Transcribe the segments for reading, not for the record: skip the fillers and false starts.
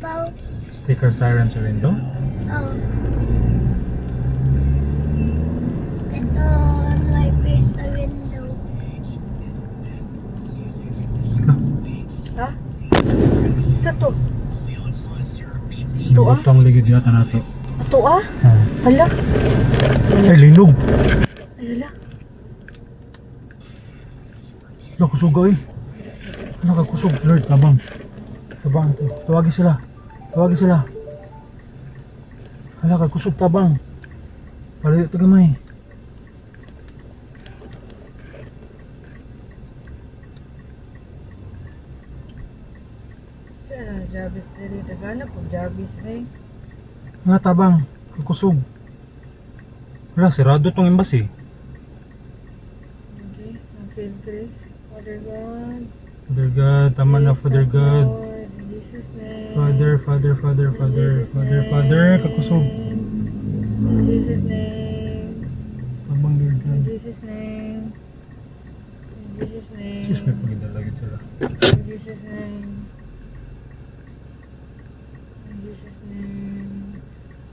Bow. Sticker siren sa window? Oh. Ito, may face sa window. Ha? Ito. Ito ah? Ito ang ligid yata na ito. Ito ah? Hala. Ay, linog! Ay, hala. Nakusog ay. Nakakusog. Lord, tabang. Tabang ito. Tawagin sila. Tawagin sila. Hala, kakusog tabang. Palayo ito gamay. Saan ang Jabis diri? Naghanap po Jabis eh. Nga tabang. Kakusog. Wala, sirado tong embassy. Okay. Ang field grace. Father God. Father God, tama na Father God. Lord, in Jesus' name. Father, Father, Father, Father, Father, Father, kakusog. In Jesus' name. Tabang Lord In God. Jesus' name. In Jesus' name. Jesus, may pagdalagin sila. In Jesus' name. In Jesus' name.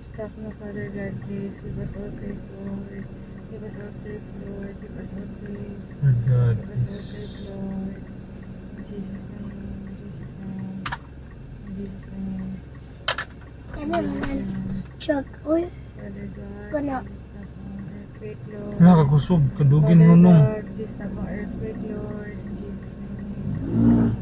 Stop na, Father God, please. Keep us all safe, Lord. Keep us all safe, Lord. Keep us all safe. Lord God, Keep us all please. safe, Lord. In Jesus' name. In Jesus' name. In Jesus' name. Ano naman? Chok. Uy. Father God, Wala. please stop ang earthquake, Lord. Wala, kakusog. Kadugin Father hunong. God, please stop ang earthquake, Lord. In Jesus' name.